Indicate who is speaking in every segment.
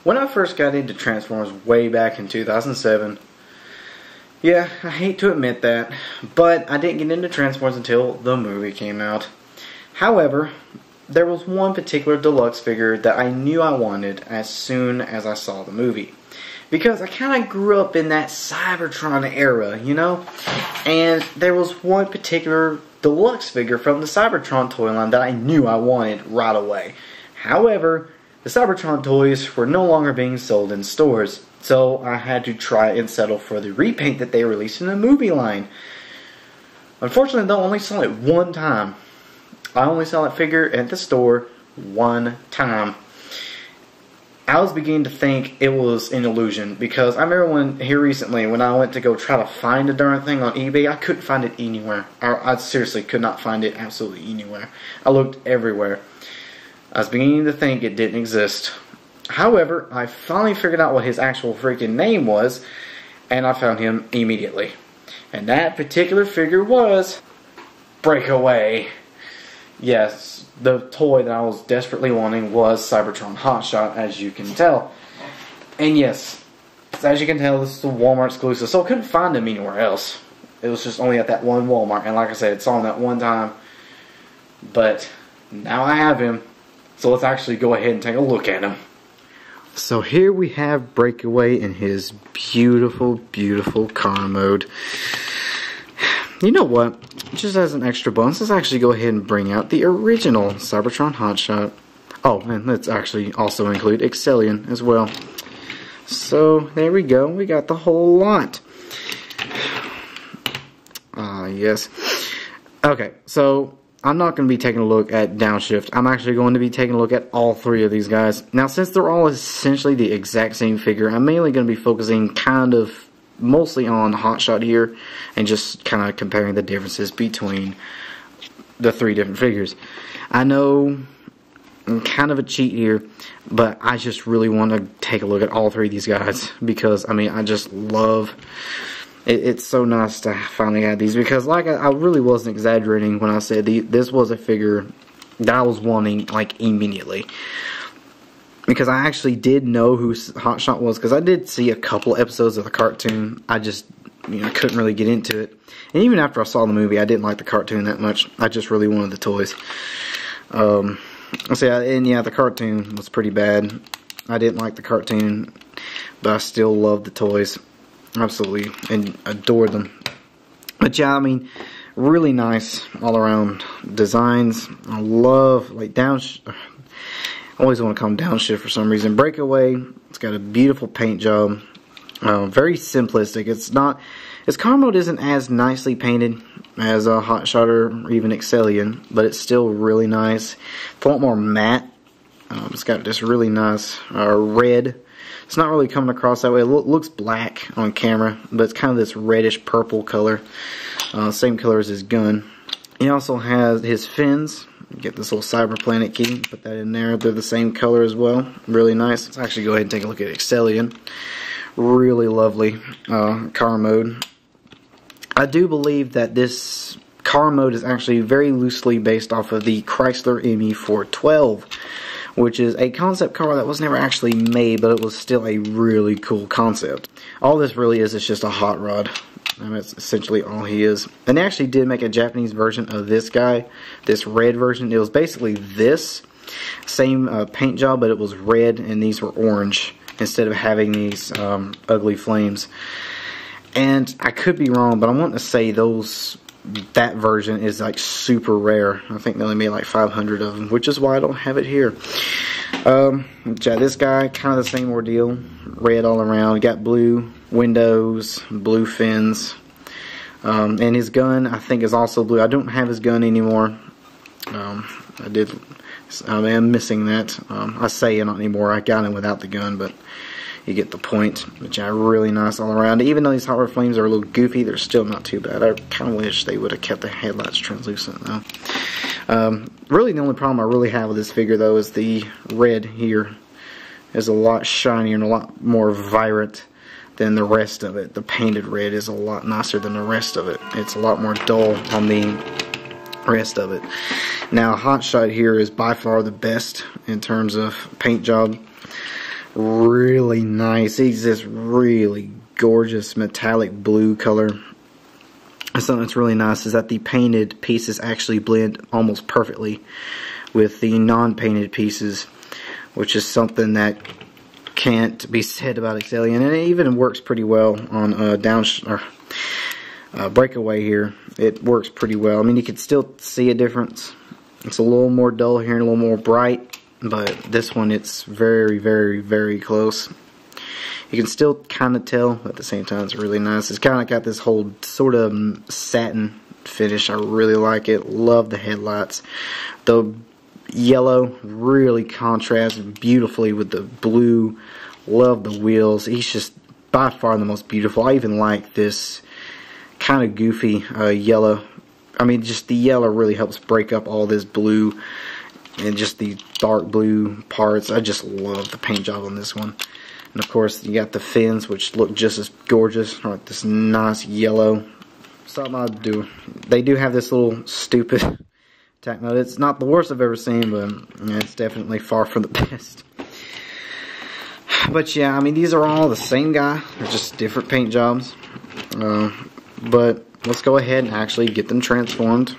Speaker 1: When I first got into Transformers way back in 2007, yeah, I hate to admit that, but I didn't get into Transformers until the movie came out. However, there was one particular deluxe figure that I knew I wanted as soon as I saw the movie. Because I kind of grew up in that Cybertron era, you know? And there was one particular deluxe figure from the Cybertron toy line that I knew I wanted right away. However, the Cybertron toys were no longer being sold in stores, so I had to try and settle for the repaint that they released in the movie line. Unfortunately, they'll only sell it one time. I only saw that figure at the store one time. I was beginning to think it was an illusion, because I remember here recently when I went to go try to find the darn thing on eBay, I couldn't find it anywhere. I seriously could not find it absolutely anywhere. I looked everywhere. I was beginning to think it didn't exist. However, I finally figured out what his actual freaking name was, and I found him immediately. And that particular figure was Breakaway. Yes, the toy that I was desperately wanting was Cybertron Hotshot, as you can tell. And yes, as you can tell, this is a Walmart exclusive, so I couldn't find him anywhere else. It was just only at that one Walmart, and like I said, it's on that one time. But now I have him, so let's actually go ahead and take a look at him. So here we have Breakaway in his beautiful, beautiful car mode. You know what? Just as an extra bonus, let's actually go ahead and bring out the original Cybertron Hotshot. Oh, and let's actually also include Excellion as well. So, there we go. We got the whole lot. Yes. Okay, so I'm not going to be taking a look at Downshift. I'm actually going to be taking a look at all three of these guys. Now, since they're all essentially the exact same figure, I'm mainly going to be focusing mostly on Hotshot here, and just kind of comparing the differences between the three different figures. I know I'm kind of a cheat here, but I just really want to take a look at all three of these guys, because I mean, I just love it. It's so nice to finally have these, because like I really wasn't exaggerating when I said this was a figure that I was wanting like immediately. Because I actually did know who Hotshot was, because I did see a couple episodes of the cartoon. I just, couldn't really get into it. And even after I saw the movie, I didn't like the cartoon that much. I just really wanted the toys. And yeah, the cartoon was pretty bad. I didn't like the cartoon, but I still loved the toys. Absolutely, and adored them. But yeah, I mean, really nice all around designs. I love, like, I always want to call him Downshift for some reason. Breakaway, it's got a beautiful paint job. Very simplistic. His car mode isn't as nicely painted as a Hotshot or even Excellion, but it's still really nice. It's a lot more matte. It's got this really nice red. It's not really coming across that way. It looks black on camera, but it's kind of this reddish purple color. Same color as his gun. He also has his fins. Get this little Cyber Planet key, put that in there. They're the same color as well. Really nice. Let's actually go ahead and take a look at Excellion. Really lovely car mode. I do believe that this car mode is actually very loosely based off of the Chrysler ME412, which is a concept car that was never actually made, but it was still a really cool concept. All this really is just a hot rod. And that's essentially all he is. And they actually did make a Japanese version of this guy, this red version. It was basically this same paint job, but it was red and these were orange instead of having these ugly flames. And I could be wrong, but I want to say that version is like super rare. I think they only made like 500 of them, which is why I don't have it here. Yeah, this guy, kind of the same ordeal. Red all around. Got blue windows, blue fins. And his gun, I think, is also blue. I don't have his gun anymore. I'm missing that. I say not anymore. I got him without the gun, but you get the point. But yeah, really nice all around. Even though these hot rod flames are a little goofy, they're still not too bad. I kind of wish they would have kept the headlights translucent, though. Really, the only problem I really have with this figure, though, is the red here is a lot shinier and a lot more vibrant than the rest of it. The painted red is a lot nicer than the rest of it. It's a lot more dull on the rest of it. Now, Hotshot here is by far the best in terms of paint job. really nice. He's this really gorgeous metallic blue color. And something that's really nice is that the painted pieces actually blend almost perfectly with the non-painted pieces, which is something that can't be said about Excellion, and it even works pretty well on Breakaway here. It works pretty well. I mean, you can still see a difference. It's a little more dull here and a little more bright, but this one, it's very, very, very close. You can still kind of tell, but at the same time, it's really nice. It's kind of got this whole sort of satin finish. I really like it. Love the headlights. The yellow really contrasts beautifully with the blue. Love the wheels. He's just by far the most beautiful. I even like this kind of goofy yellow. I mean, just the yellow really helps break up all this blue and just the dark blue parts. I just love the paint job on this one. And of course, you got the fins, which look just as gorgeous. Like this nice yellow. Something I do. They do have this little stupid attack mode. It's not the worst I've ever seen, but it's definitely far from the best. But yeah, I mean, these are all the same guy. They're just different paint jobs. But let's go ahead and actually get them transformed.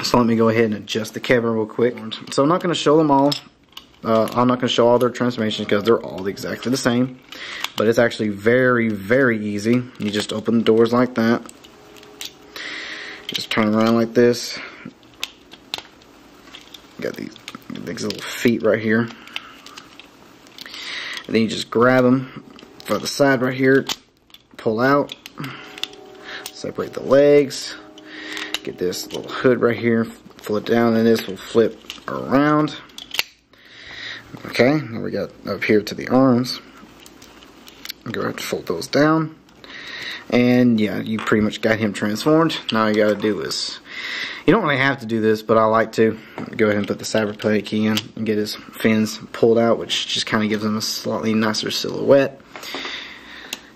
Speaker 1: So let me go ahead and adjust the camera real quick. So I'm not going to show them all. I'm not going to show all their transformations because they're all exactly the same. But it's actually very, very easy. You just open the doors like that. Just turn around like this. Got these little feet right here. And then you just grab them for the side right here. Pull out. Separate the legs. Get this little hood right here. Flip down, and this will flip around. Okay, now we got up here to the arms. Go ahead and fold those down. And yeah, you pretty much got him transformed. Now all you gotta do is, you don't really have to do this, but I like to go ahead and put the cyberplate key in and get his fins pulled out, which just kind of gives him a slightly nicer silhouette.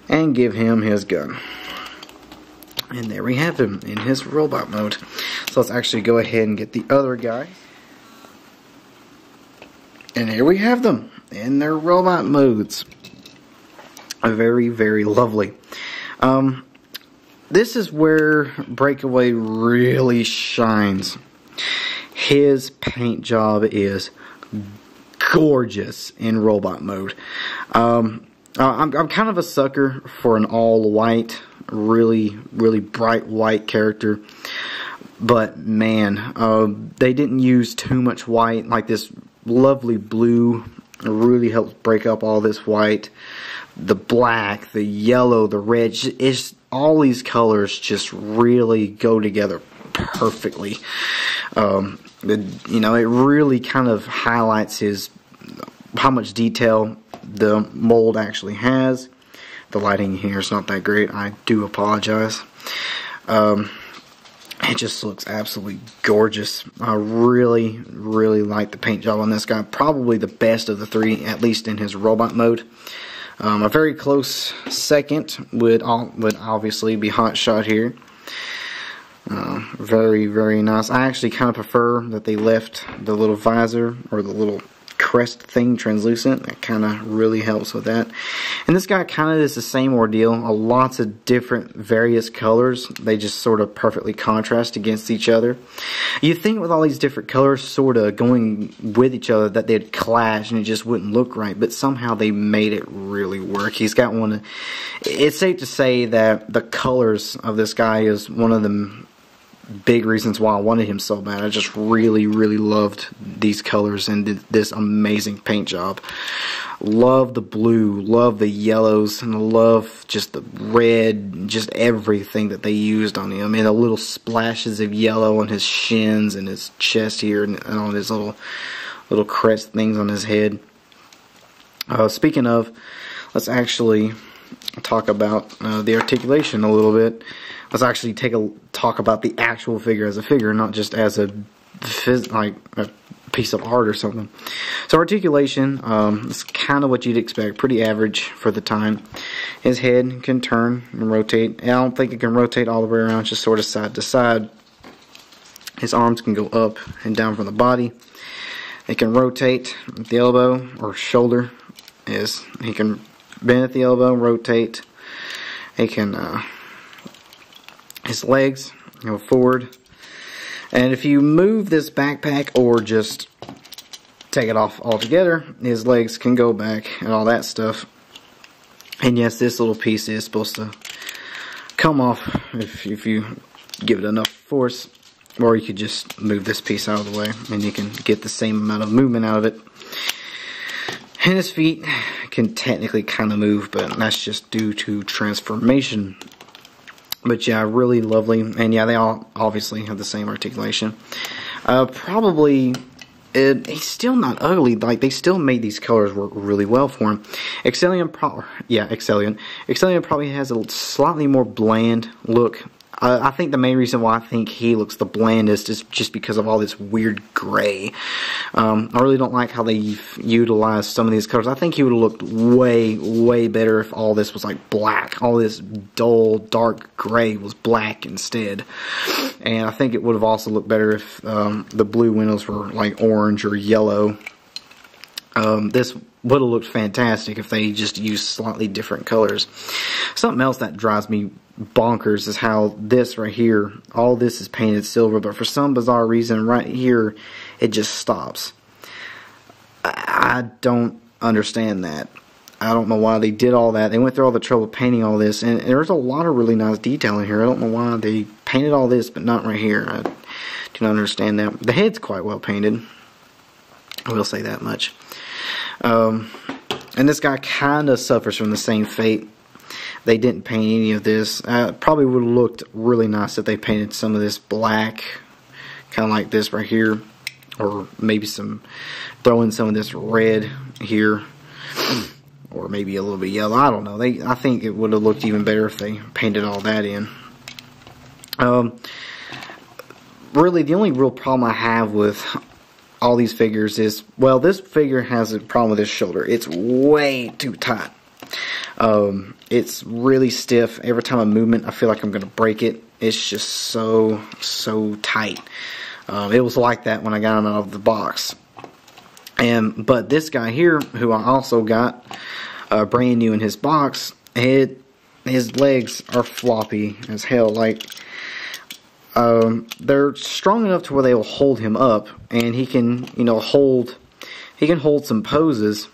Speaker 1: And give him his gun. And there we have him in his robot mode. So let's actually go ahead and get the other guy. And here we have them in their robot modes. Very, very lovely. This is where Breakaway really shines. His paint job is gorgeous in robot mode. I'm kind of a sucker for an all white, really, really bright white character. But man, they didn't use too much white. Like this lovely blue really helps break up all this white. The black, the yellow, the red, all these colors just really go together perfectly. You know, it really kind of highlights how much detail the mold actually has. The lighting here is not that great. I do apologize. It just looks absolutely gorgeous. I really, really like the paint job on this guy. Probably the best of the three, at least in his robot mode. A very close second would obviously be Hot Shot here. Very, very nice. I actually kind of prefer that they left the little visor or the little crest thing translucent. That kind of really helps with that. And this guy kind of is the same ordeal. Lots of different various colors. They just sort of perfectly contrast against each other. You'd think with all these different colors sort of going with each other that they'd clash and it just wouldn't look right, but somehow they made it really work. He's got one. It's safe to say that the colors of this guy is one of the big reasons why I wanted him so bad. I just really, really loved these colors and this amazing paint job. Love the blue, love the yellows, and love just the red, just everything that they used on him. And the little splashes of yellow on his shins and his chest here, and on his little crest things on his head. Speaking of, let's actually talk about the articulation a little bit. Let's actually talk about the actual figure as a figure, not just as a piece of art or something. So articulation is kind of what you'd expect, pretty average for the time. His head can turn and rotate. I don't think it can rotate all the way around, just sort of side to side. His arms can go up and down from the body. It can rotate at the elbow or shoulder is he can bend at the elbow, rotate. He can, his legs go forward. And if you move this backpack or just take it off altogether, his legs can go back and all that stuff. And yes, this little piece is supposed to come off if you give it enough force. Or you could just move this piece out of the way and you can get the same amount of movement out of it. And his feet can technically kind of move, but that's just due to transformation. But yeah, really lovely. And yeah, they all obviously have the same articulation. Probably, he's still not ugly. Like, they still made these colors work really well for him. Excellion probably has a slightly more bland look. I think the main reason why I think he looks the blandest is just because of all this weird gray. I really don't like how they've utilized some of these colors. I think he would have looked way, way better if all this was like black. All this dull, dark gray was black instead. And I think it would have also looked better if the blue windows were like orange or yellow. This would have looked fantastic if they just used slightly different colors. Something else that drives me bonkers is how this right here, all this is painted silver, but for some bizarre reason right here it just stops. I don't understand that. I don't know why they did all that. They went through all the trouble painting all this, and there's a lot of really nice detail in here. I don't know why they painted all this but not right here. I do not understand that. The head's quite well painted, I will say that much. And this guy kind of suffers from the same fate. They didn't paint any of this. Probably would have looked really nice if they painted some of this black, kind of like this right here, or maybe throw in some of this red here, or maybe a little bit yellow. I don't know. I think it would have looked even better if they painted all that in. Really, the only real problem I have with all these figures is, well, this figure has a problem with his shoulder. It's way too tight. It's really stiff. Every time I movement, I feel like I'm going to break it. It's just so tight. It was like that when I got him out of the box. But this guy here, who I also got brand new in his box, his legs are floppy as hell. Like, they're strong enough to where they will hold him up, and he can, hold some poses,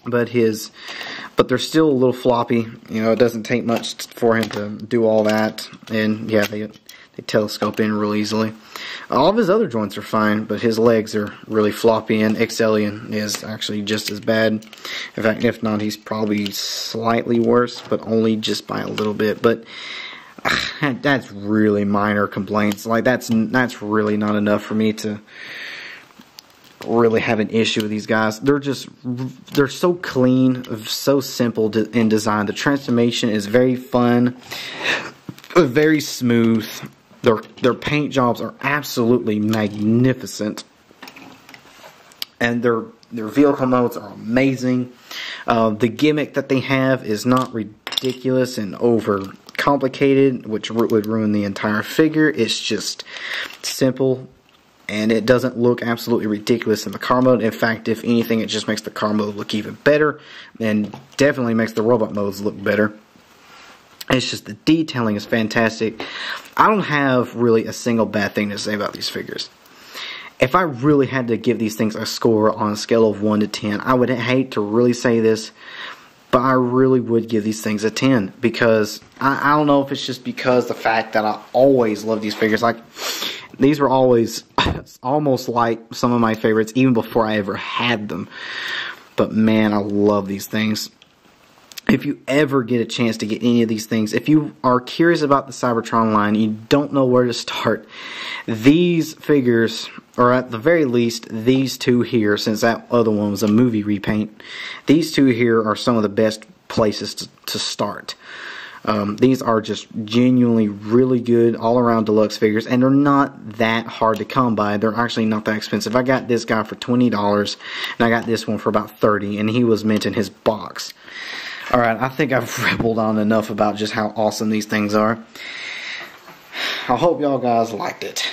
Speaker 1: but they're still a little floppy. It doesn't take much for him to do all that, and yeah, they telescope in real easily. All of his other joints are fine, but his legs are really floppy, and Excellion is actually just as bad. In fact, if not, he's probably slightly worse, but only just by a little bit. But that's really minor complaints. Like, that's really not enough for me to really have an issue with these guys. They're so clean, so simple in design. The transformation is very fun, very smooth. Their paint jobs are absolutely magnificent, and their vehicle modes are amazing. The gimmick that they have is not ridiculous and over complicated, which would ruin the entire figure. It's just simple, and it doesn't look absolutely ridiculous in the car mode. In fact, if anything, it just makes the car mode look even better, and definitely makes the robot modes look better. It's just the detailing is fantastic. I don't have really a single bad thing to say about these figures. If I really had to give these things a score on a scale of 1 to 10, I would hate to really say this, but I really would give these things a 10, because I don't know if it's just because the fact that I always love these figures. Like, these were always almost like some of my favorites even before I ever had them. But man, I love these things. If you ever get a chance to get any of these things, if you are curious about the Cybertron line, you don't know where to start, these figures, or at the very least, these two here, since that other one was a movie repaint, these two here are some of the best places to start. These are just genuinely really good all-around deluxe figures, and they're not that hard to come by. They're actually not that expensive. I got this guy for $20, and I got this one for about $30, and he was mint in his box. Alright, I think I've rambled on enough about just how awesome these things are. I hope y'all guys liked it.